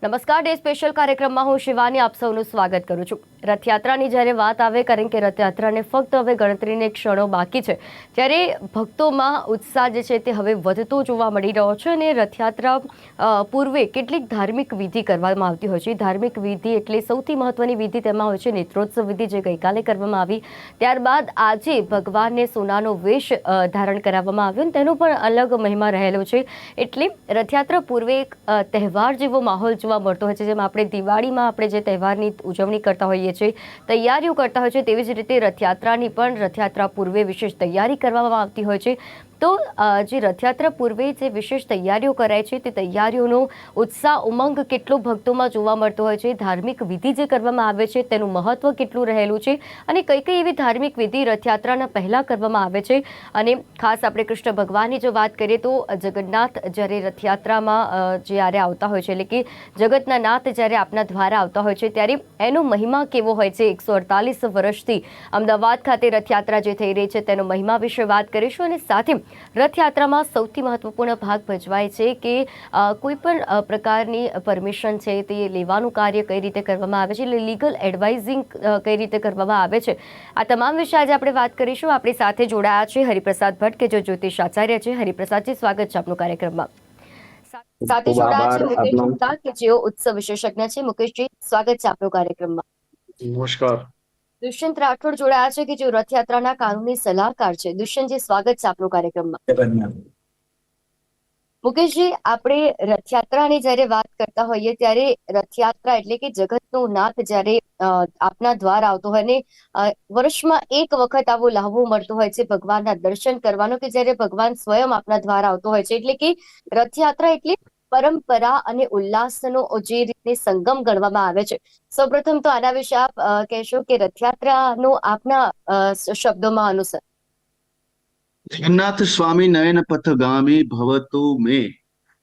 નમસ્કાર day special કાર્યક્રમમાં હું શિવાની આપ સૌનું સ્વાગત કરું છું। રથયાત્રાની જ્યારે વાત આવે, કારણ કે રથયાત્રાને ફક્ત હવે ગણતરીને ક્ષણો બાકી છે, ત્યારે ભક્તોમાં ઉત્સાહ જે છે તે હવે વધતો જોવા મળી રહ્યો છે। અને રથયાત્રા પૂર્વે કેટલીક ધાર્મિક વિધિ કરવામાં આવતી હોય છે। ધાર્મિક વિધિ એટલે સૌથી મહત્વની વિધિ તેમાં હોય છે નેત્રોત્સવ વિધિ, જે ગઈકાલે કરવામાં આવી। ત્યારબાદ આજે ભગવાનને સોનાનો વેશ ધારણ કરાવવામાં આવ્યો, તેનો પણ અલગ મહિમા રહેલો છે। એટલે રથયાત્રા પૂર્વે એક તહેવાર જેવો માહોલ જોવા મળતો હોય છે। જેમ આપણે દિવાળીમાં આપણે જે તહેવારની ઉજવણી કરતા હોઈએ છીએ, તૈયારીઓ કરતા હોય છે, તેવી જ રીતે રથયાત્રાની પણ રથયાત્રા પૂર્વે વિશેષ તૈયારી કરવામાં આવતી હોય છે। તો જે રથયાત્રા પૂર્વે જે વિશેષ તૈયારીઓ કરાય છે, તે તૈયારીઓનો ઉત્સાહ ઉમંગ કેટલો ભક્તોમાં જોવા મળતો હોય છે, ધાર્મિક વિધિ જે કરવામાં આવે છે તેનું મહત્વ કેટલું રહેલું છે, અને કઈ કઈ એવી ધાર્મિક વિધિ રથયાત્રાના પહેલા કરવામાં આવે છે। અને ખાસ આપણે કૃષ્ણ ભગવાનની જો વાત કરીએ તો જગન્નાથ જ્યારે રથયાત્રામાં જ્યારે આવતા હોય છે, એટલે કે જગતના નાથ જ્યારે આપના દ્વારા આવતા હોય છે, ત્યારે એનો મહિમા કેવો હોય છે। 148 વર્ષથી અમદાવાદ ખાતે રથયાત્રા જે થઈ રહી છે તેનો મહિમા વિશે વાત કરીશું। અને સાથે રથયાત્રામાં સૌથી મહત્વપૂર્ણ ભાગ ભજવાય છે કે કોઈ પણ પ્રકારની પરમિશન છે તે લેવાનું કાર્ય કઈ રીતે કરવામાં આવે છે, એટલે લીગલ એડવાઇઝિંગ કઈ રીતે કરવામાં આવે છે, આ તમામ વિશે આજે આપણે વાત કરીશું। આપણી સાથે જોડાયા છે હરિપ્રસાદ ભટ્ટ, કે જો જ્યોતિષ આચાર્ય છે। હરિપ્રસાદજી, સ્વાગત છે આપનું કાર્યક્રમમાં। સાથે ખૂબ જોડાયા આભાર છે મુકેશ આપનો। ગુપ્તા, કે જેઓ ઉત્સવ વિશેષજ્ઞ છે। મુકેશજી, સ્વાગત છે આપનો કાર્યક્રમમાં। નમસ્કાર। દુષ્યંત રાઠોડ જોડાયા છે, કે જેઓ રથયાત્રાના કાનૂની સલાહકાર છે। દુષ્યંતજી, સ્વાગત છે આપનો કાર્યક્રમમાં। મુકેશજી, આપણે રથયાત્રાની જ્યારે વાત કરતા હોઈએ, ત્યારે રથયાત્રા એટલે કે જગતનો નાથ જ્યારે આપના દ્વાર આવતો હોય, ને વર્ષમાં એક વખત આવો લાહવો મળતો હોય છે ભગવાનના દર્શન કરવાનો, કે જ્યારે ભગવાન સ્વયં આપના દ્વાર આવતો હોય છે। એટલે કે રથયાત્રા એટલે પરંપરા અને ઉલ્લાસનો જે રીતે સંગમ ગણવામાં આવે છે। સૌપ્રથમ તો આના વિશે આપ કહેશો કે રથયાત્રાનો આપના શબ્દોમાં અનુસાર। જગન્નાથ સ્વામી નયન પથગામી ભવતુ મે।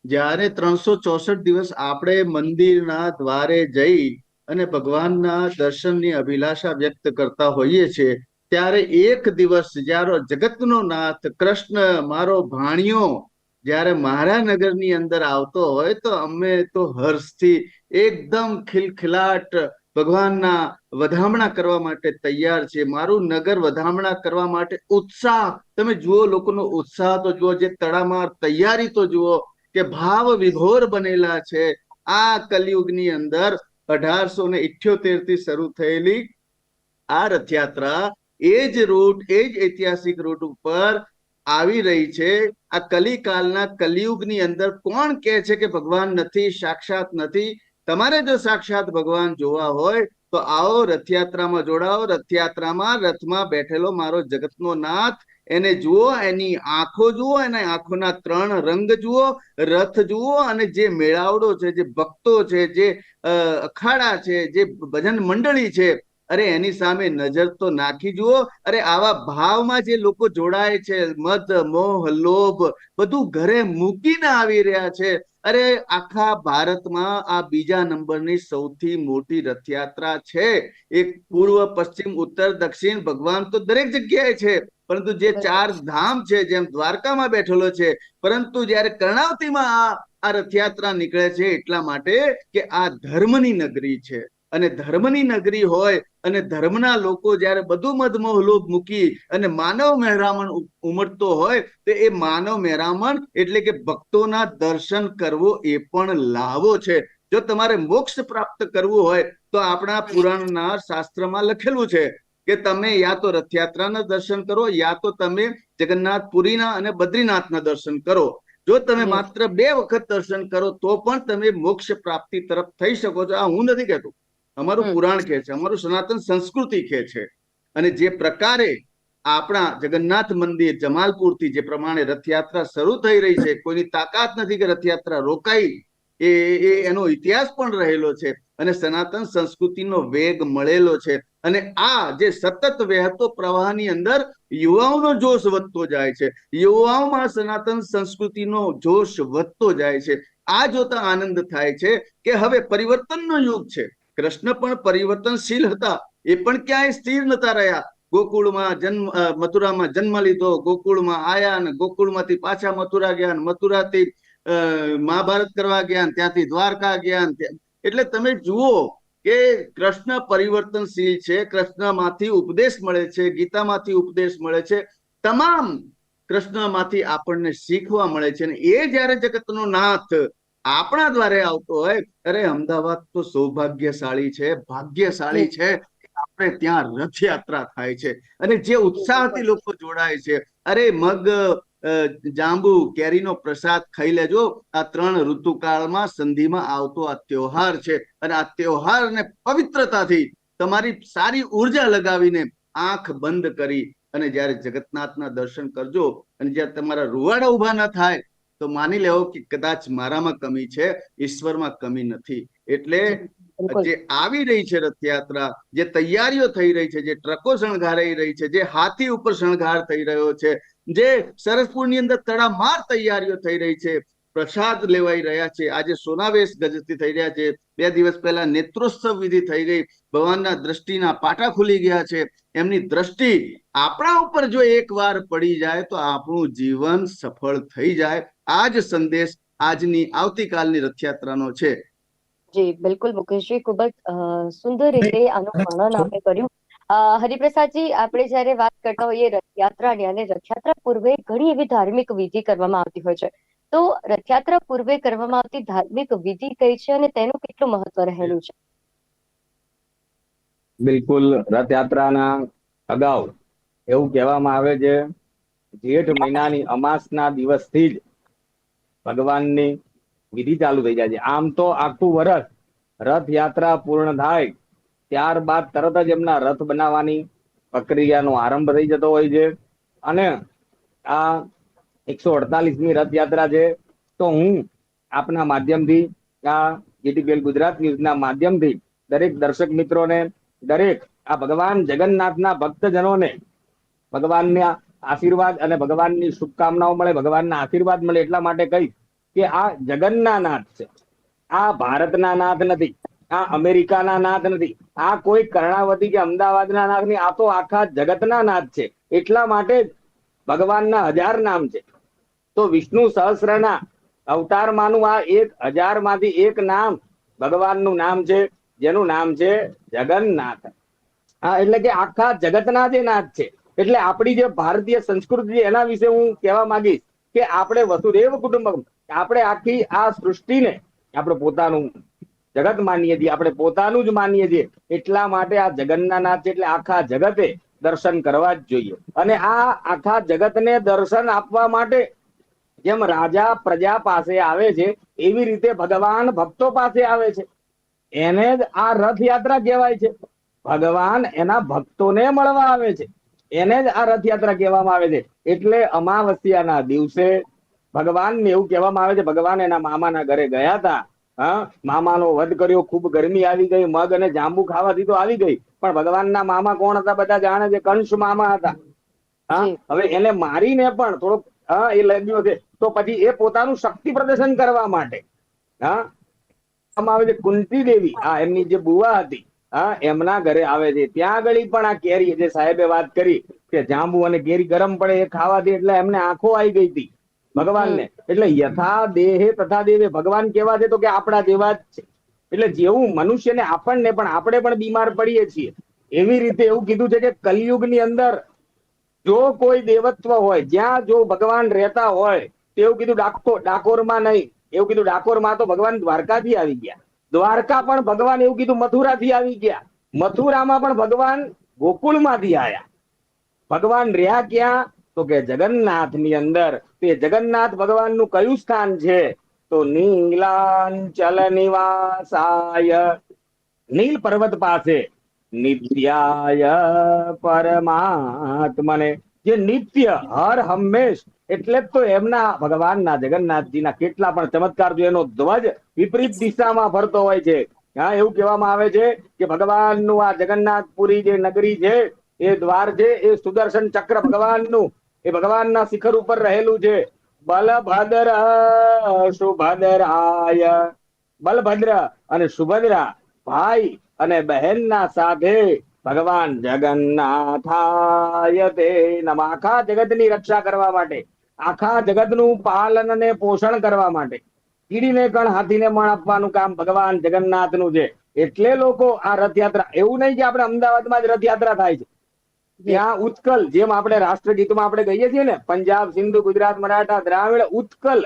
જ્યારે 364 દિવસ આપણે મંદિરના દ્વારે જઈ અને ભગવાનના દર્શનની અભિલાષા વ્યક્ત કરતા હોઈએ છીએ, ત્યારે એક દિવસ જ્યારે જગતનો નાથ કૃષ્ણ મારો ભાણિયો જ્યારે મારા નગરની અંદર આવતો હોય, તો અમે તો હર્ષથી એકદમ ખિલખિલાટ ભગવાનના વધામણા કરવા માટે તૈયાર છે। મારું નગર વધામણા કરવા માટે ઉત્સાહ, તમે જુઓ લોકોનો ઉત્સાહ તો જુઓ, જે તડામાર તૈયારી તો જુઓ, કે ભાવ વિભોર બનેલા છે। આ કલયુગની અંદર 1878 થી શરૂ થયેલી આ રથયાત્રા એ જ રૂટ, એ જ ઐતિહાસિક રૂટ ઉપર આવી રહી છે। આ કલિકાલના કલયુગની અંદર કોણ કહે છે કે ભગવાન નથી, સાક્ષાત નથી? તમારે જો સાક્ષાત ભગવાન જોવા હોય તો આવો રથયાત્રામાં જોડાઓ। રથયાત્રામાં રથમાં બેઠેલો મારો જગતનો નાથ, એને જુઓ, એની આંખો જુઓ, એના આંખોના 3 રંગ જુઓ, રથ જુઓ, અને જે મેળાવડો છે, જે ભક્તો છે, જે અખાડા છે, જે ભજન મંડળી છે, અરે એની સામે નજર તો નાખી જુઓ। અરે આવા ભાવમાં જે લોકો જોડાય છે, મદ મોહ લોભ બધું ઘરે મૂકીને આવી રહ્યા છે। અરે આખા ભારતમાં આ બીજા નંબરની સૌથી મોટી રથયાત્રા છે। એક પૂર્વ, પશ્ચિમ, ઉત્તર, દક્ષિણ, ભગવાન તો દરેક જગ્યાએ છે, પરંતુ જે 4 ધામ છે, જેમ દ્વારકામાં બેઠેલો છે, પરંતુ જ્યારે કર્ણાવતીમાં આ રથયાત્રા નીકળે છે એટલા માટે કે આ ધર્મની નગરી છે। અને ધર્મની નગરી હોય અને ધર્મના લોકો જ્યારે બધું મદમોહ લોભ મૂકી અને માનવ મહેરામણ ઉમટતો હોય, તો એ માનવ મહેરામણ એટલે કે ભક્તોના દર્શન કરવો એ પણ લાવો છે। જો તમારે મોક્ષ પ્રાપ્ત કરવું હોય તો આપણા પુરાણના શાસ્ત્રમાં લખેલું છે કે તમે યા તો રથયાત્રાના દર્શન કરો, યા તો તમે જગન્નાથપુરીના અને બદ્રીનાથના દર્શન કરો। જો તમે માત્ર 2 વખત દર્શન કરો તો પણ તમે મોક્ષ પ્રાપ્તિ તરફ થઈ શકો છો। આ હું નથી કહેતો, અમારું પુરાણ કહે છે, અમારું સનાતન સંસ્કૃતિ કહે છે। અને જે પ્રકારે આપણા જગન્નાથ મંદિર જમાલપુરથી જે પ્રમાણે રથયાત્રા શરૂ થઈ રહી છે, કોઈની તાકાત નથી કે રથયાત્રા રોકાઈ, એનો ઇતિહાસ પણ રહેલો છે અને સનાતન સંસ્કૃતિનો વેગ મળેલો છે। અને આ જે સતત વહેતો પ્રવાહની અંદર યુવાઓનો જોશ વધતો જાય છે, યુવાઓમાં સનાતન સંસ્કૃતિનો જોશ વધતો જાય છે। આ જોતા આનંદ થાય છે કે હવે પરિવર્તનનો યુગ છે। કૃષ્ણ પણ પરિવર્તનશીલ હતા, એ પણ ક્યાંય સ્થિર નતા રહ્યા। ગોકુળમાં જન્મ, મથુરામાં જન્મ લીધો, ગોકુળમાં આયા, અને ગોકુળમાંથી પાછા મથુરા ગયા, મથુરાથી મહાભારત કરવા ગયા, ત્યાંથી દ્વારકા ગયા, એટલે તમે જુઓ કે કૃષ્ણ પરિવર્તનશીલ છે, કૃષ્ણમાંથી ઉપદેશ મળે છે, ગીતામાંથી ઉપદેશ મળે છે, તમામ કૃષ્ણમાંથી આપણને શીખવા મળે છે. અને એ જ્યારે જગતનો નાથ આપણા દ્વારે આવતો હોય, અરે અમદાવાદ તો સૌભાગ્યશાળી છે, ભાગ્યશાળી છે. આપણે ત્યાં રથયાત્રા થાય છે અને જે ઉત્સાહથી લોકો જોડાય છે, અરે મગ જાંબુ કેરીનો પ્રસાદ ખાઈ લેજો. આ 3 ઋતુકાળમાં સંધિમાં આવતો આ તહેવાર છે અને આ તહેવારને પવિત્રતાથી તમારી સારી ઉર્જા લગાવીને આંખ બંધ કરી અને જ્યારે જગન્નાથના દર્શન કરજો અને જ્યારે તમારા રૂવાડા ઉભા ન થાય તો માની લેવો કે કદાચ મારામાં કમી છે, ઈશ્વરમાં કમી નથી. એટલે જે આવી રહી છે રથયાત્રા, જે તૈયારીઓ થઈ રહી છે, જે ટ્રકો શણગારાઈ રહી છે, જે હાથી ઉપર શણગાર થઈ રહ્યો છે, જે સરસપુરની અંદર તડામાર તૈયારીઓ થઈ રહી છે, પ્રસાદ લેવાઈ રહ્યા છે, આજે સોનાવેશ ગજથી થઈ રહ્યા છે, 2 દિવસ પહેલા નેત્રોત્સવ વિધિ થઈ ગઈ, ભગવાનના દ્રષ્ટિના પાટા ખુલી ગયા છે. એમની દ્રષ્ટિ આપણા ઉપર જો એકવાર પડી જાય તો આપણું જીવન સફળ થઈ જાય. આ જ સંદેશ આજની આવતીકાલની રથયાત્રાનો છે. જી બિલકુલ મુકેશજી, ખૂબ જ સુંદર રીતે આનું વર્ણન આપે કર્યું. હરિપ્રસાદજી, આપણે જ્યારે વાત કરતા હોઈએ રથયાત્રાની, અને રથયાત્રા પૂર્વે ઘણી એવી ધાર્મિક વિધિ કરવામાં આવતી હોય છે, તો રથયાત્રા પૂર્વે કરવામાં આવતી ધાર્મિક વિધિ કઈ છે અને તેનું કેટલું મહત્વ રહેલું છે? બિલકુલ, રથયાત્રાના અગાઉ એવું કહેવામાં આવે છે, જેઠ મહિનાની અમાસના દિવસથી જ ભગવાનની વિધિ ચાલુ થઈ જાય છે. આમ તો આખું વર્ષ રથયાત્રા પૂર્ણ થાય ત્યારબાદ તરત જ એમના રથ બનાવવાની પ્રક્રિયાનો આરંભ થઈ જતો હોય છે. અને આ 148મી રથયાત્રા છે, તો હું આપના માધ્યમથી, આ જીટીપીએલ ગુજરાત ન્યૂઝના માધ્યમથી દરેક દર્શક મિત્રોને, દરેક આ ભગવાન જગન્નાથના ભક્તજનોને ભગવાનના આશીર્વાદ અને ભગવાનની શુભકામનાઓ મળે, ભગવાનના આશીર્વાદ મળે એટલા માટે કહીશ કે આ જગન્ના નાથ છે. આ ભારતના નાથ નથી, આ અમેરિકાના નાથ નથી, આ કોઈ કર્ણાવતી કે અમદાવાદના નાથ નહીં, આ તો આખા જગતના નાથ છે. એટલા માટે જ ભગવાનના 1000 નામ છે. તો વિષ્ણુ સહસ્રના અવતારમાંનું આ 1000માંથી એક નામ ભગવાનનું નામ છે, જેનું નામ છે જગન્નાથ. હા, એટલે કે આખા જગતના જે નાથ છે. એટલે આપણી જે ભારતીય સંસ્કૃતિ છે એના વિશે હું કહેવા માંગીશ કે આપણે વસુદેવ કુટુંબકમ, આપણે આખી આ સૃષ્ટિને આપણે પોતાનું જગત માનીએ છીએ, આપણે પોતાનું જ માનીએ છીએ. એટલા માટે આ જગન્નાથ છે, એટલે આખા જગતે દર્શન કરવા જ જોઈએ. અને આ આખા જગતને દર્શન આપવા માટે જેમ રાજા પ્રજા પાસે આવે છે, એવી રીતે ભગવાન ભક્તો પાસે આવે છે. એને જ આ રથયાત્રા કહેવાય છે. ભગવાન એના ભક્તોને મળવા આવે છે, એને જ આ રથયાત્રા કહેવામાં આવે છે. એટલે અમાવસ્યાના દિવસે ભગવાનને એવું કહેવામાં આવે છે, ભગવાન એના મામાના ઘરે ગયા હતા. હા, મામાનો વધ કર્યો, ખૂબ ગરમી આવી ગઈ, મગ અને જાંબુ ખાવાથી તો આવી ગઈ, પણ ભગવાનના મામા કોણ હતા બધા જાણે છે, કંસ મામા હતા. હા, હવે એને મારીને પણ થોડોક એ લાગ્યો છે, તો પછી એ પોતાનું શક્તિ પ્રદર્શન કરવા માટે આવે છે કુંતી દેવી, આ એમની જે બુવા હતી, એમના ઘરે આવે છે. ત્યાં આગળ પણ આ કેરી, જે સાહેબે વાત કરી કે જાંબુ અને કેરી ગરમ પડે એ ખાવાથી, એટલે એમને આંખો આવી ગઈ હતી ભગવાનને. એટલે યથા દેહે તથા દેવે, ભગવાન કેવા છે તો કે આપણા જેવા જ છે. એટલે જેવું મનુષ્યને આપણને પણ, આપણે પણ બીમાર પડીએ છીએ, એવી રીતે એવું કીધું છે કે કલયુગની અંદર જો કોઈ દેવત્વ હોય, જ્યાં જો ભગવાન રહેતા હોય, એવું કીધું ડાકોરમાં નહીં, એવું કીધું ડાકોરમાં તો ભગવાન દ્વારકાથી આવી ગયા, દ્વારકા પણ ભગવાન એવું કીધું મથુરાથી આવી ગયા, મથુરામાં પણ ભગવાન ગોકુળમાંથી આવ્યા. ભગવાન રહ્યા ક્યાં તો કે જગન્નાથની અંદર. તે જગન્નાથ ભગવાનનું કયું સ્થાન છે તો નીલાંચલ નિવાસાય, નીલ પર્વત પાસે, નિત્યાય પરમાત્મને, જે નિત્ય હર હંમેશ, એટલે જ તો એમના ભગવાનના જગન્નાથજીના કેટલા પણ ચમત્કાર, જો એનો ધ્વજ વિપરીત દિશામાં ફરતો હોય છે. હા, એવું કહેવામાં આવે છે કે ભગવાનનું આ જગન્નાથપુરી જે નગરી છે, એ દ્વાર છે, એ સુદર્શન ચક્ર ભગવાનનું, એ ભગવાનના શિખર ઉપર રહેલું છે. બલભદ્ર સુભદ્રાય, બલભદ્ર અને સુભદ્રા ભાઈ અને બહેનના સાથે ભગવાન જગન્નાથાય તે નમઃ. આખા જગતની રક્ષા કરવા માટે, આખા જગતનું પાલન અને પોષણ કરવા માટે, કીડીને કણ હાથીને મણ આપવાનું કામ ભગવાન જગન્નાથનું છે. એટલે લોકો આ રથયાત્રા, એવું નહીં કે આપણે અમદાવાદમાં જ રથયાત્રા થાય છે, ત્યાં ઉત્કલ, જેમ આપણે રાષ્ટ્રગીતમાં આપણે કહીએ છીએ ને, પંજાબ, સિંધુ, ગુજરાત, મરાઠા, દ્રાવિડ, ઉત્કલ,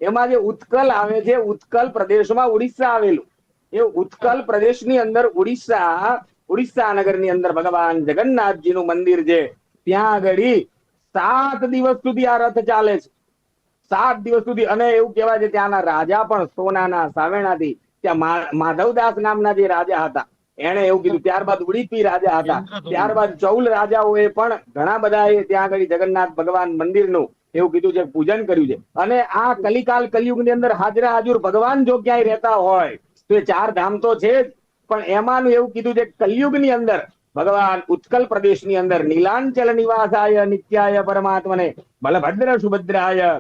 એમાં જે ઉત્કલ આવે છે, ઉત્કલ પ્રદેશમાં ઉડીસા આવેલું, એ ઉત્કલ પ્રદેશની અંદર ઉડીસા નગરની અંદર ભગવાન જગન્નાથજીનું મંદિર છે. ત્યાં આગળ 7 દિવસ સુધી આ રથ ચાલે છે, 7 દિવસ સુધી. અને એવું કહેવાય છે ત્યાંના રાજા પણ સોનાના સાવેણાથી, ત્યાં માધવદાસ નામના જે રાજા હતા એને એવું કીધું. ત્યારબાદ ઉડીપી રાજા હતા, ત્યારબાદ ચૌલ રાજાઓએ પણ ઘણા બધાએ ત્યાં આગળ જગન્નાથ ભગવાન મંદિરનું એવું કીધું છે, પૂજન કર્યું છે. અને આ કલિકાલ કલયુગની અંદર હાજરા હાજુર ભગવાન જો ક્યાંય રહેતા હોય તો એ 4 ધામ તો છે જ, પણ એમાંનું એવું કીધું છે કલયુગની અંદર ભગવાન ઉત્કલ પ્રદેશની અંદર નીલાંચલ નિવાસાય નિત્યાય પરમાત્મને બલભદ્ર સુભદ્રાય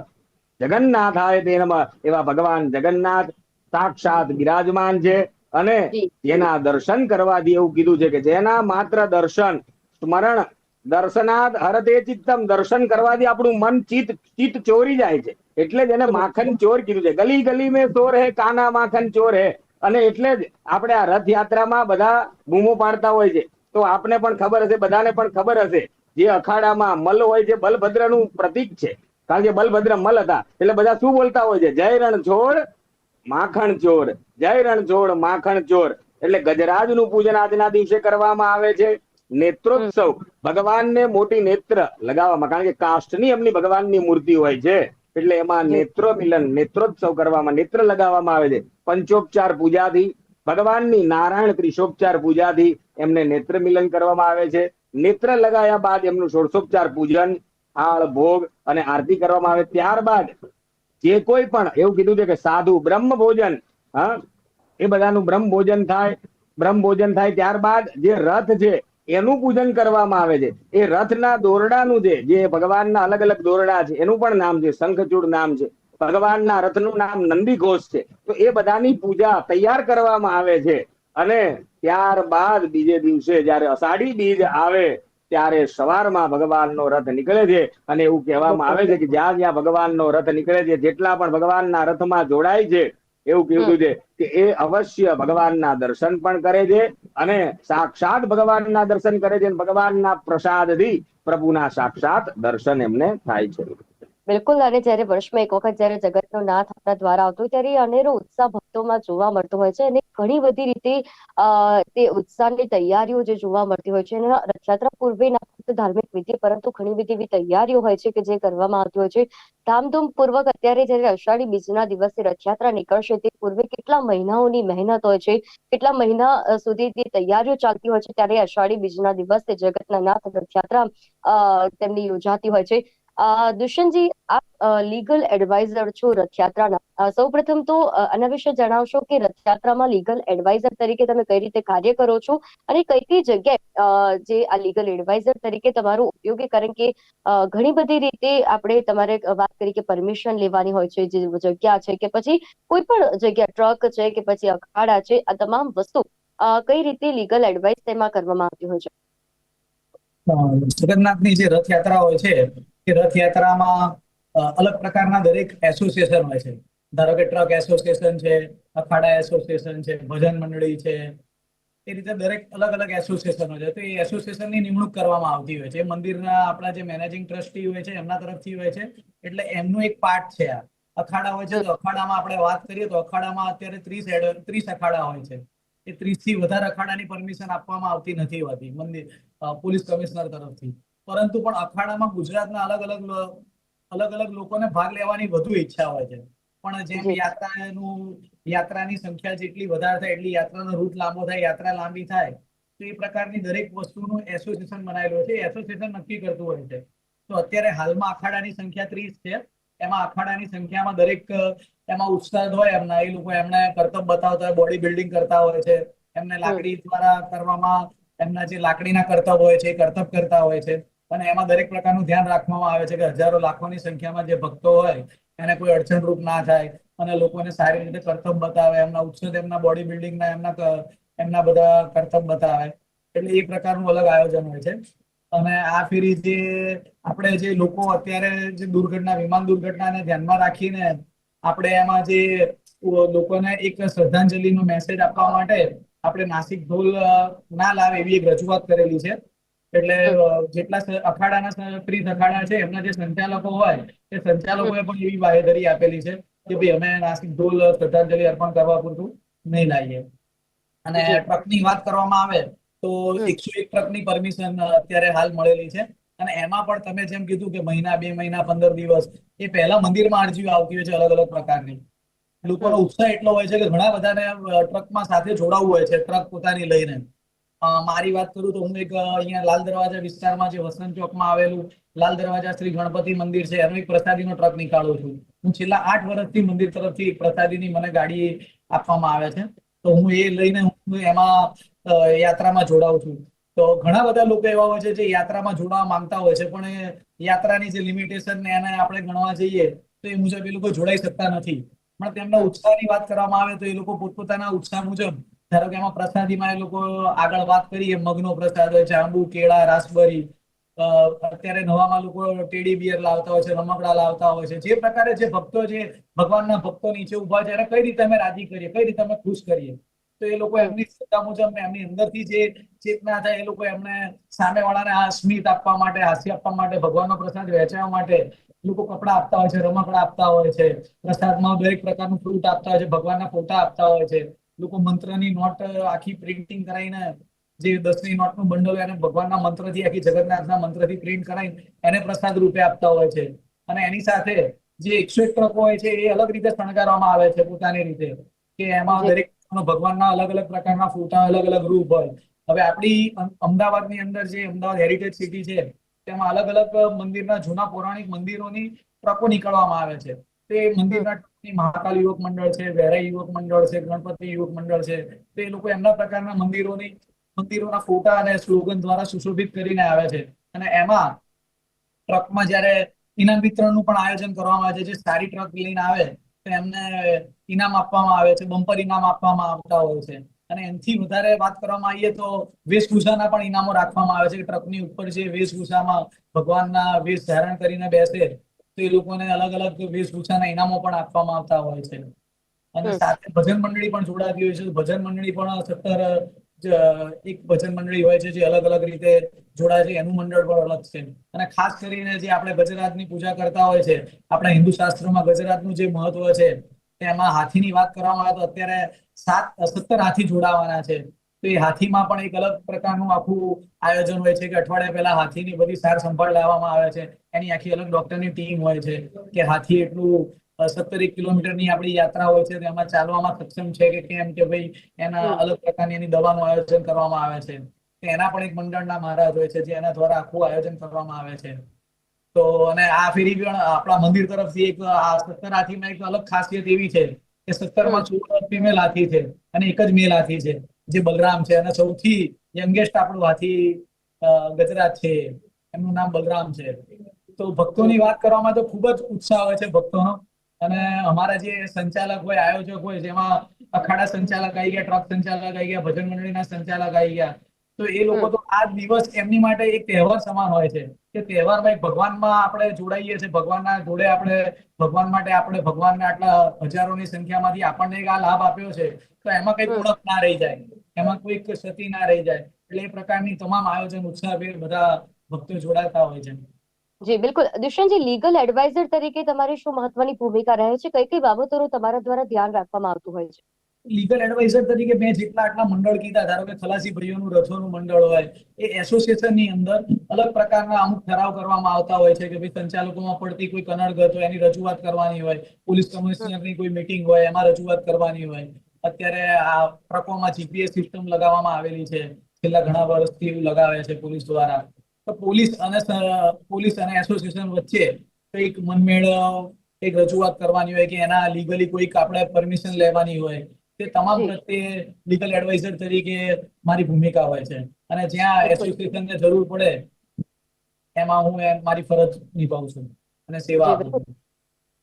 જગન્નાથાય તે નમઃ, એવા ભગવાન જગન્નાથ સાક્ષાત બિરાજમાન છે. અને જેના દર્શન કરવાથી એવું કીધું છે કે જેના માત્ર દર્શન સ્મરણ દર્શનાદ હરતે ચિત્તમ, દર્શન કરવાથી આપણું મન ચિત્ત ચોરી જાય છે. એટલે જ એને માખન ચોર કીધું છે. ગલી ગલી મેં ચોર હે, કાના માખન ચોર હે. અને એટલે જ આપણે આ રથયાત્રામાં બધા બૂમો પાડતા હોય છે. તો આપને પણ ખબર હશે, બધાને પણ ખબર હશે, જે અખાડામાં મલ હોય છે બલભદ્રનું પ્રતીક છે, કારણ કે બલભદ્ર મલ હતા. એટલે બધા શું બોલતા હોય છે? જય રણછોડ માખણ ચોર, જય રણછોડ માખણ ચોર. એટલે ગજરાજનું પૂજન આજના દિવસે કરવામાં આવે છે. નેત્રોત્સવ, ભગવાનને મોટી નેત્ર લગાવવામાં, કારણ કે કાષ્ઠની એમની ભગવાનની મૂર્તિ હોય છે, એટલે એમાં નેત્રો મિલન, નેત્રોત્સવ કરવામાં, નેત્ર લગાવવામાં આવે છે. પંચોપચાર પૂજાથી ભગવાનની, નારાયણ ત્રિશોપચાર પૂજાથી એમને નેત્ર મિલન કરવામાં આવે છે. નેત્ર લગાયા બાદ એમનું ષોડશોપચાર પૂજન, થાળ, ભોગ અને આરતી કરવામાં આવે. ત્યારબાદ જે કોઈ પણ એવું કીધું છે કે સાધુ બ્રહ્મ ભોજન, એ બધાનું બ્રહ્મ ભોજન થાય. બ્રહ્મ ભોજન થાય ત્યારબાદ જે રથ છે એનું પૂજન કરવામાં આવે છે. એ રથના દોરડાનું છે, જે ભગવાનના અલગ અલગ દોરડા છે, એનું પણ નામ છે, શંખચૂડ નામ છે. ભગવાનના રથનું નામ નંદી ઘોષ છે. તો એ બધાની પૂજા તૈયાર કરવામાં આવે છે. અને ત્યારબાદ બીજે દિવસે જયારે અષાઢી બીજ આવે ત્યારે સવારમાં ભગવાનનો રથ નીકળે છે. અને એવું કહેવામાં આવે છે કે જ્યાં જ્યાં ભગવાનનો રથ નીકળે છે, જેટલા પણ ભગવાનના રથમાં જોડાય છે, એવું કીધું છે કે એ અવશ્ય ભગવાનના દર્શન પણ કરે છે, અને સાક્ષાત ભગવાનના દર્શન કરે છે. ભગવાનના પ્રસાદથી પ્રભુના સાક્ષાત દર્શન એમને થાય છે. બિલકુલ. અને જ્યારે વર્ષમાં એક વખત જ્યારે જગતનો નાથ આપણા દ્વારા આવતો હોય ત્યારે અનેરો ઉત્સાહ ભક્તોમાં જોવા મળતો હોય છે, અને ઘણી બધી રીતે તે ઉત્સાહની તૈયારીઓ જે જોવા મળતી હોય છે. અને રથયાત્રા પૂર્વે ના ફક્ત ધાર્મિક વિધિ, પરંતુ ઘણી બધી એવી તૈયારીઓ હોય છે કે જે કરવામાં આવતી હોય છે ધામધૂમ પૂર્વક. અત્યારે જ્યારે અષાઢી બીજના દિવસે રથયાત્રા નીકળશે તે પૂર્વે કેટલા મહિનાઓની મહેનત હોય છે, કેટલા મહિના સુધી તે તૈયારીઓ ચાલતી હોય છે. ત્યારે અષાઢી બીજના દિવસે જગતના નાથ રથયાત્રા તેમની યોજાતી હોય છે. દુષ્યંતજી, આપ લીગલ એડવાઇઝર છો રથયાત્રાના. સૌપ્રથમ તો આના વિશે જણાવશો કે રથયાત્રામાં લીગલ એડવાઇઝર તરીકે તમે કઈ રીતે કાર્ય કરો છો, અને કઈ કઈ જગ્યાએ જે આ લીગલ એડવાઇઝર તરીકે તમારું ઉપયોગી, કારણ કે ઘણી બધી રીતે આપણે તમારે વાત કરી કે પરમિશન લેવાની હોય છે, જે જગ્યા છે કે પછી કોઈ પણ જગ્યા, ટ્રક છે કે પછી અખાડા છે, આ તમામ વસ્તુ કઈ રીતે લીગલ એડવાઇસ તેમાં કરવામાં આવતી હોય છે? જગન્નાથની જે રથયાત્રા હોય છે એ રથયાત્રામાં અલગ પ્રકારના દરેક એસોસિએશન હોય છે. ધારો કે ટ્રક એસોસિએશન છે, અખાડા એસોસિએશન છે, ભજન મંડળી છે, એ રીતે દરેક અલગ અલગ એસોસિએશન હોય છે. તો એ એસોસિએશનની નિમણૂક કરવામાં આવતી હોય છે. મંદિરના આપણા જે મેનેજિંગ ટ્રસ્ટી હોય છે એમના તરફથી હોય છે, એટલે એમનું એક પાર્ટ છે આ. અખાડા હોય છે, તો અખાડામાં આપણે વાત કરીએ તો અખાડામાં અત્યારે 30 અખાડા હોય છે. એ 30 થી વધારે અખાડાની પરમિશન આપવામાં આવતી નથી હોતી મંદિર પોલીસ કમિશનર તરફથી. પરંતુ પણ અખાડામાં ગુજરાતના અલગ અલગ લોકોને ભાગ લેવાની વધુ ઈચ્છા હોય છે. પણ જેમ યાત્રાની સંખ્યા જેટલી વધારે થાય એટલી યાત્રાનો રૂટ લાંબો થાય, યાત્રા લાંબી થાય, તો એ પ્રકારની દરેક વસ્તુનું એસોસિએશન બનાવેલું હોય છે. એસોસિએશન નક્કી કરતું હોય છે. તો અત્યારે હાલમાં અખાડાની સંખ્યા 30 છે. એમાં અખાડાની સંખ્યામાં દરેક એમાં ઉત્સાહ હોય એમના, એ લોકો એમને કરતબ બતાવતા હોય, બોડી બિલ્ડિંગ કરતા હોય છે, એમને લાકડી દ્વારા કરવામાં, એમના જે લાકડીના કરતબ હોય છે એ કરતબ કરતા હોય છે. અને એમાં દરેક પ્રકારનું ધ્યાન રાખવામાં આવે છે કે હજારો લાખોની સંખ્યામાં જે ભક્તો હોય એને કોઈ અડચણરૂપ ના થાય, અને લોકોને સારી રીતે કરતબ બતાવે, એમના ઉત્સવ, એમના બોડી બિલ્ડિંગના એમના બધા કરતબ બતાવે. એટલે એ પ્રકારનું અલગ આયોજન હોય છે. અને આ ફેરી જે આપણે જે લોકો અત્યારે જે વિમાન દુર્ઘટનાને ધ્યાનમાં રાખીને આપણે એમાં જે લોકોને એક શ્રદ્ધાંજલિનો મેસેજ આપવા માટે આપણે નાસિક ઢોલ ના લાવે એવી એક રજૂઆત કરેલી છે. એટલે જેટલા અખાડાના 30 અખાડા છે એમના જે સંચાલકો હોય એ સંચાલકોએ પણ એવી બાંહેધરી આપેલી છે કે ભાઈ અમે નાસિક ઢોલ શ્રદ્ધાંજલિ અર્પણ કરવા પૂરતું નહીં લાવીએ. અને ટ્રકની વાત કરવામાં આવે તો 101 ટ્રકની પરમિશન અત્યારે હાલ મળેલી છે. અને એમાં પણ તમે જેમ કીધું કે મહિના 2 મહિના 15 દિવસ એ પહેલા મંદિરમાં અરજીઓ આવતી હોય છે અલગ અલગ પ્રકારની. લોકોનો ઉત્સાહ એટલો હોય છે કે ઘણા બધાને ટ્રકમાં સાથે જોડાવવું હોય છે, ટ્રક પોતાની લઈને. મારી વાત કરું તો હું એક અહીંયા લાલ દરવાજા વિસ્તારમાં જે વસંત ચોકમાં આવેલું લાલ દરવાજા શ્રી ગણપતિ મંદિર છે એનો એક પ્રસાદીનો ટ્રક નીકાળું છું. હું છેલ્લા 8 વર્ષથી મંદિર તરફથી પ્રસાદીની મને ગાડી આપવામાં આવે છે, તો હું એ લઈને હું એમાં યાત્રામાં જોડાઉં છું. તો ઘણા બધા લોકો એવા હોય છે જે યાત્રામાં જોડાવા માંગતા હોય છે, પણ એ યાત્રાની જે લિમિટેશન ને એને આપણે ગણવા જઈએ તો એ મુજબ એ લોકો જોડાઈ શકતા નથી. પણ તેમના ઉત્સાહની વાત કરવામાં આવે તો એ લોકો પોતપોતાના ઉત્સાહ મુજબ, ધારો કે એમાં પ્રસાદીમાં એ લોકો આગળ વાત કરીએ મગનો પ્રસાદ હોય, જાંબુ, કેળા, રાસબરી, અત્યારે નવામાં લોકો ટેડી બિયર લાવતા હોય છે, રમકડા લાવતા હોય છે. જે પ્રકારે જે ભક્તો જે ભગવાનના ભક્તો નીચે ઉભા છે એને કઈ રીતે અમે રાજી કરીએ, કઈ રીતે અમે ખુશ કરીએ, તો એ લોકો એમની શ્રદ્ધા મુજબ એમની અંદરથી જે ચેતના થાય એ લોકો એમને સામેવાળાને આ સ્મિત આપવા માટે, હાસ્ય આપવા માટે, ભગવાનનો પ્રસાદ વહેંચવા માટે લોકો કપડા આપતા હોય છે, રમકડા આપતા હોય છે, પ્રસાદમાં દરેક પ્રકારનું ફ્રૂટ આપતા હોય છે, ભગવાનના ફોટા આપતા હોય છે. લોકો મંત્રની નોટ આખી પ્રિન્ટિંગ કરાવીને જે 10ની નોટનું બંડલ હોય એને ભગવાનના મંત્રથી, આખી જગન્નાથના મંત્રથી પ્રિન્ટ કરાવીને એને પ્રસાદ રૂપે આપતા હોય છે. અને એની સાથે જે 101 ટ્રકો હોય છે એ અલગ રીતે શણગારવામાં આવે છે પોતાની રીતે, કે એમાં દરેક ભગવાનના અલગ અલગ પ્રકારના ફોટા, અલગ અલગ રૂપ હોય. હવે આપણી અમદાવાદની અંદર જે અમદાવાદ હેરિટેજ સિટી છે તેમાં અલગ અલગ મંદિરના જૂના પૌરાણિક મંદિરોની ટ્રકો નીકળવામાં આવે છે. તે મંદિરના મહાકાલ યુવક મંડળ છે, વેરાઈ યુવક મંડળ છે, ગણપતિ યુવક મંડળ છે, તો એ લોકો એમના પ્રકારના મંદિરોના ફોટા અને સ્લોગન દ્વારા સુશોભિત કરીને આવે છે. અને એમાં ટ્રકમાં જયારે ઇનામ વિતરણનું પણ આયોજન કરવામાં આવે છે. જે સારી ટ્રક લઈને આવે તો એમને ઇનામ આપવામાં આવે છે, બમ્પર ઇનામ આપવામાં આવતા હોય છે. અને એનાથી વધારે વાત કરવામાં આવીએ તો વેશભૂષાના પણ ઇનામો રાખવામાં આવે છે કે ટ્રકની ઉપર જે વેશભૂષામાં ભગવાનના વેશ ધારણ કરીને બેસે તો એ લોકોને અલગ અલગ વેશભૂષાના ઇનામો પણ આપવામાં આવતા હોય છે. અને સાથે ભજન મંડળી પણ જોડાતી હોય છે. ભજન મંડળી પણ 17 એક ભજન મંડળી હોય છે જે અલગ અલગ રીતે જોડાય છે, એનું મંડળ પણ અલગ છે. અને ખાસ કરીને જે આપણે ગજરાતની પૂજા કરતા હોય છે, આપણા હિન્દુ શાસ્ત્રોમાં ગજરાતનું જે મહત્વ છે તેમાં હાથીની વાત કરવામાં આવે તો અત્યારે 17 હાથી જોડાવાના છે. તો એ હાથીમાં પણ એક અલગ પ્રકારનું આખું આયોજન હોય છે કે અઠવાડિયા પહેલા હાથીની બધી સાર સંભાળ લેવામાં આવે છે. એની આખી અલગ ડોક્ટરની ટીમ હોય છે કે હાથી એટલું 17 કિલોમીટરની આપણી યાત્રા હોય છે, એમાં ચાલવામાં સક્ષમ છે કે કેમ, કે ભાઈ એના અલગ પ્રકારની એની દવાનું આયોજન કરવામાં આવે છે. એના પણ એક મંડળના મહારાજ હોય છે જે એના દ્વારા આખું આયોજન કરવામાં આવે છે. તો અને આ ફેરી પણ આપણા મંદિર તરફથી એક આ 17 હાથીમાં એક અલગ ખાસિયત એવી છે કે 17માં 14 ફિમેલ હાથી છે અને એક જ મેલ હાથી છે જે બલરામ છે. અને સૌથી યંગેસ્ટ આપણું હાથી ગજરાત છે, એમનું નામ બલરામ છે. તો ભક્તોની વાત કરવામાં તો ખૂબ જ ઉત્સાહ હોય છે ભક્તોનો. અને અમારા જે સંચાલક હોય, આયોજક હોય, જેમાં અખાડા સંચાલક આવી ગયા, ટ્રક સંચાલક આવી ગયા, ભજન મંડળીના સંચાલક આવી ગયા, તો એ લોકો તો આ દિવસ એમની માટે એક તહેવાર સમાન હોય છે કે તહેવારમાં ભગવાનમાં આપણે જોડાઈએ છીએ, ભગવાનના જોડે આપણે ભગવાન માટે આપણે ભગવાનને આટલા હજારોની સંખ્યામાંથી આપણને એક આ લાભ આપ્યો છે, તો એમાં કઈ ઉણપ ના રહી જાય, એમાં કોઈ ક્ષતિ ના રહી જાય. એટલે એ પ્રકારની તમામ આયોજન ઉત્સાહભેર બધા ભક્તો જોડાતા હોય છે. જી બિલકુલ. દુષ્યંતજી, લીગલ એડવાઇઝર તરીકે તમારી શું મહત્વની ભૂમિકા રહે છે? કઈ કઈ બાબતોનું તમારા દ્વારા ધ્યાન રાખવામાં આવતું હોય છે? લીગલ એડવાઇઝર તરીકે મેં જેટલા આટલા મંડળ કીધા, ધારો કે ખલાસી ભાઈઓનું રથોનું મંડળ હોય, એ એસોસિએશનની અંદર અલગ પ્રકારના અમુક ઠરાવ કરવામાં આવતા હોય છે કે ભાઈ સંચાલકોમાં પડતી કોઈ કનડગત હોય એની રજૂઆત કરવાની હોય, પોલીસ કમિશનરની કોઈ મીટિંગ હોય એમાં રજૂઆત કરવાની હોય. અત્યારે આ ટ્રકોમાં જીપીએસ સિસ્ટમ લગાવવામાં આવેલી છે, છેલ્લા ઘણા વર્ષથી લગાવે છે પોલીસ દ્વારા. તો પોલીસ અને એસોસિએશન વચ્ચે એક મનમેળ એક રજૂઆત કરવાની હોય કે એના લીગલી કોઈક આપણે પરમિશન લેવાની હોય, તે તમામ પ્રત્યે લીગલ એડવાઇઝર તરીકે મારી ભૂમિકા હોય છે. અને જ્યાં એસોસિએશનને જરૂર પડે એમાં હું મારી ફરજ નિભાવું છું અને સેવા આપું છું.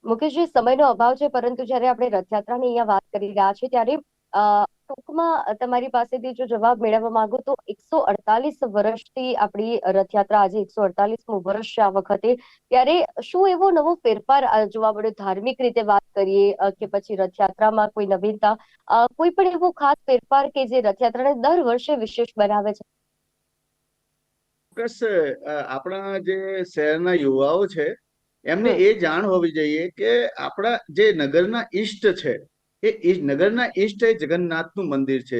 મુકેશજી, સમયનો અભાવ છે, પરંતુ જ્યારે આપણે રથયાત્રાની અહીંયા વાત કરી રહ્યા છીએ ત્યારે ટૂંકમાં તમારી પાસેથી જો જવાબ મેળવવા માંગુ તો 148 વર્ષથી આપણી રથયાત્રા આજે 148મું વર્ષ છે આ વખતે. ત્યારે શું એવો નવો ફેરફાર જોવા મળ્યો, ધાર્મિક રીતે વાત કરીએ કે પછી રથયાત્રામાં કોઈ નવીનતા, કોઈ પણ એવો ખાસ ફેરફાર કે જે રથયાત્રાને દર વર્ષે વિશેષ બનાવે છે? ચોક્કસ આપણા જે શહેરના યુવાઓ છે એમને એ જાણ હોવી જોઈએ કે આપણા જે નગરના ઈષ્ટ છે નગરના ઈષ્ટ એ જગન્નાથનું મંદિર છે,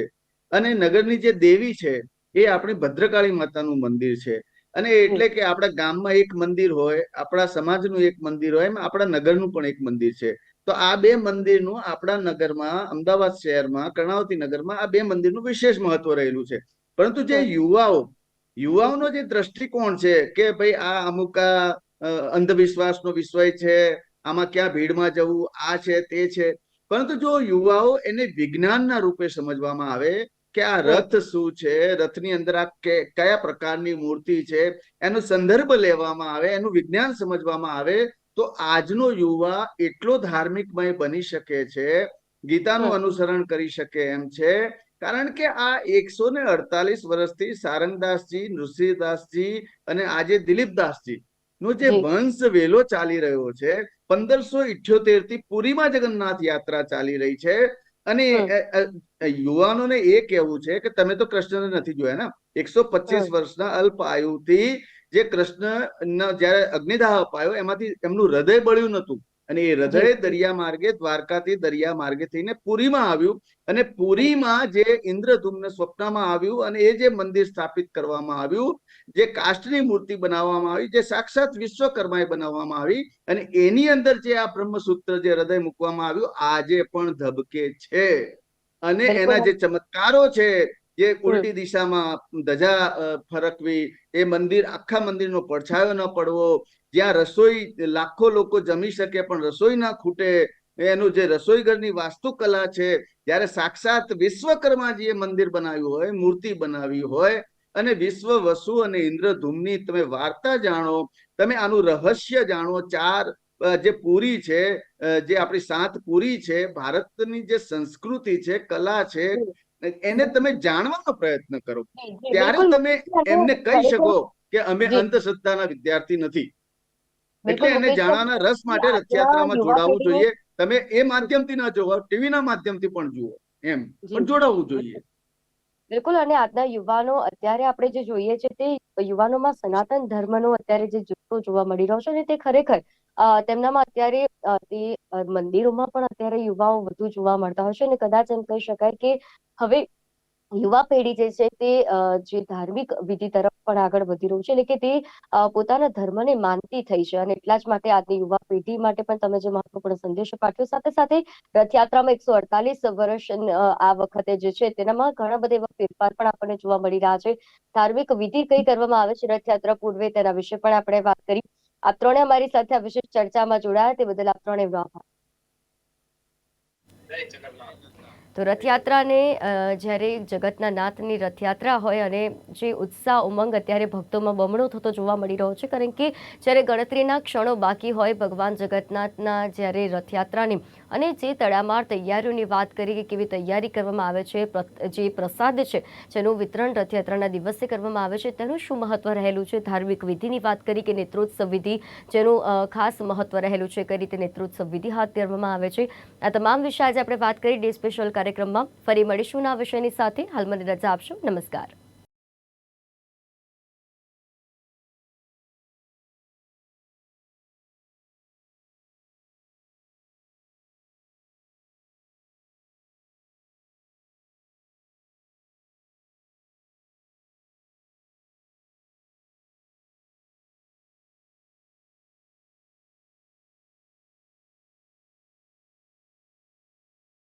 અને નગરની જે દેવી છે એ આપણી ભદ્રકાળી માતાનું મંદિર છે. અને એટલે કે આપણા ગામમાં એક મંદિર હોય, આપણા સમાજનું એક મંદિર હોય, એમ આપણા નગરનું પણ એક મંદિર છે. તો આ બે મંદિરનું આપણા નગરમાં, અમદાવાદ શહેરમાં, કર્ણાવતી નગરમાં આ બે મંદિરનું વિશેષ મહત્વ રહેલું છે. પરંતુ જે યુવાઓનો જે દ્રષ્ટિકોણ છે કે ભાઈ આ અમુક અંધવિશ્વાસનો વિષય છે, આમાં ક્યાં ભીડમાં જવું, આ છે તે છે, પરંતુ જો યુવાઓ એને વિજ્ઞાનના રૂપે સમજવામાં આવે કે આ રથ શું છે, રથની અંદર આ કયા પ્રકારની મૂર્તિ છે, એનો સંદર્ભ લેવામાં આવે, એનું વિજ્ઞાન સમજવામાં આવે, તો આજનો યુવા એટલો ધાર્મિકમય બની શકે છે, ગીતાનું અનુસરણ કરી શકે એમ છે. કારણ કે આ 148 વર્ષથી સારંગદાસજી, નૃસિંહદાસજી અને આજે દિલીપદાસજી નો જે વંશ વેલો ચાલી રહ્યો છે, 1578 થી પુરીમાં જગન્નાથ યાત્રા ચાલી રહી છે. અને યુવાનોને એ કહેવું છે કે તમે તો કૃષ્ણને નથી જોયા ને. 125 વર્ષના અલ્પ આયુથી જે કૃષ્ણ જયારે અગ્નિદાહ અપાયો એમાંથી એમનું હૃદય બળ્યું નતું, અને એ હૃદય દરિયા માર્ગે, દ્વારકાથી દરિયા માર્ગે થઈને પુરીમાં આવ્યું, અને પુરીમાં જે ઇન્દ્રધૂમ્ન સ્વપ્નમાં આવ્યું, અને એ જે મંદિર સ્થાપિત કરવામાં આવ્યું, જે કાષ્ટની મૂર્તિ બનાવવામાં આવી, જે સાક્ષાત વિશ્વકર્માએ બનાવવામાં આવી, અને એની અંદર જે આ બ્રહ્મસૂત્ર જે હૃદય મૂકવામાં આવ્યું આજે પણ ધબકે છે. અને એના જે ચમત્કારો છે, જે ઉલટી દિશામાં ધજા ફરકવી, એ મંદિર, આખા મંદિરનો પડછાયો ન પડવો, જ્યાં રસોઈ લાખો લોકો જમી શકે પણ રસોઈ ના ખૂટે, એનું જે રસોઈ ઘરની વાસ્તુકલા છે, જ્યારે સાક્ષાત વિશ્વકર્માજીએ મંદિર બનાવ્યું હોય, મૂર્તિ બનાવી હોય, અને વિશ્વ વસુ અને ઇન્દ્રધૂમની તમે વાર્તા જાણો, તમે આનું રહસ્ય જાણો, ચાર જે પૂરી છે, જે આપણી 7 પૂરી છે, ભારતની જે સંસ્કૃતિ છે, કલા છે, એને તમે જાણવાનો પ્રયત્ન કરો, ત્યારે તમે એમને કહી શકો કે અમે અંધશ્રદ્ધાના વિદ્યાર્થી નથી. એટલે એને જાણવાના રસ માટે રથયાત્રામાં જોડાવવું જોઈએ. તમે એ માધ્યમથી ના જોવો, ટીવીના માધ્યમથી પણ જુઓ, એમ પણ જોડાવવું જોઈએ. બિલકુલ. અને આજના યુવાનો, અત્યારે આપણે જે જોઈએ છે તે યુવાનોમાં સનાતન ધર્મનો અત્યારે જે જુસ્સો જોવા મળી રહ્યો છે, ને તે ખરેખર તેમનામાં અત્યારે તે મંદિરોમાં પણ અત્યારે યુવાઓ વધુ જોવા મળતા હોય છે, અને કદાચ એમ કહી શકાય કે હવે યુવા પેઢી જે છે તે જે ધાર્મિક વિધિ તરફ પણ આગળ વધી રહ્યું છે, એટલે કે તે પોતાના ધર્મને માનતી થઈ છે. અને એટલા જ માટે આજની યુવા પેઢી માટે પણ તમે જે મહત્વપૂર્ણ સંદેશો પાઠવ્યો, સાથે સાથે રથયાત્રામાં 148 વર્ષ આ વખતે જે છે તેનામાં ઘણા બધા એવા ફેરફાર પણ આપણને જોવા મળી રહ્યા છે. ધાર્મિક વિધિ કઈ કરવામાં આવે છે રથયાત્રા પૂર્વે, તેના વિશે પણ આપણે વાત કરી. આપ ત્રણે અમારી સાથે આ વિશેષ ચર્ચામાં જોડાયા તે બદલ આપ ત્રણે આભાર. તો રથયાત્રાને જ્યારે જગતના નાથની રથયાત્રા હોય અને જે ઉત્સાહ ઉમંગ અત્યારે ભક્તોમાં બમણો થતો જોવા મળી રહ્યો છે, કારણ કે જ્યારે ગણતરીના ક્ષણો બાકી હોય ભગવાન જગન્નાથના જ્યારે રથયાત્રાની, અને જે તડામાર તૈયારીઓની વાત કરી કે કેવી તૈયારી કરવામાં આવે છે, જે પ્રસાદ છે જેનું વિતરણ રથયાત્રાના દિવસે કરવામાં આવે છે તેનું શું મહત્વ રહેલું છે, ધાર્મિક વિધિની વાત કરી કે નેત્રોત્સવ વિધિ જેનું ખાસ મહત્વ રહેલું છે, કઈ રીતે નેત્રોત્સવ વિધિ હાથ ધરવામાં આવે છે, આ તમામ વિશે આજે આપણે વાત કરી ડે સ્પેશિયલ કાર્યક્રમમાં. ફરી મળીશું આ વિષયની સાથે. હાલ મને રજા આપશો. નમસ્કાર.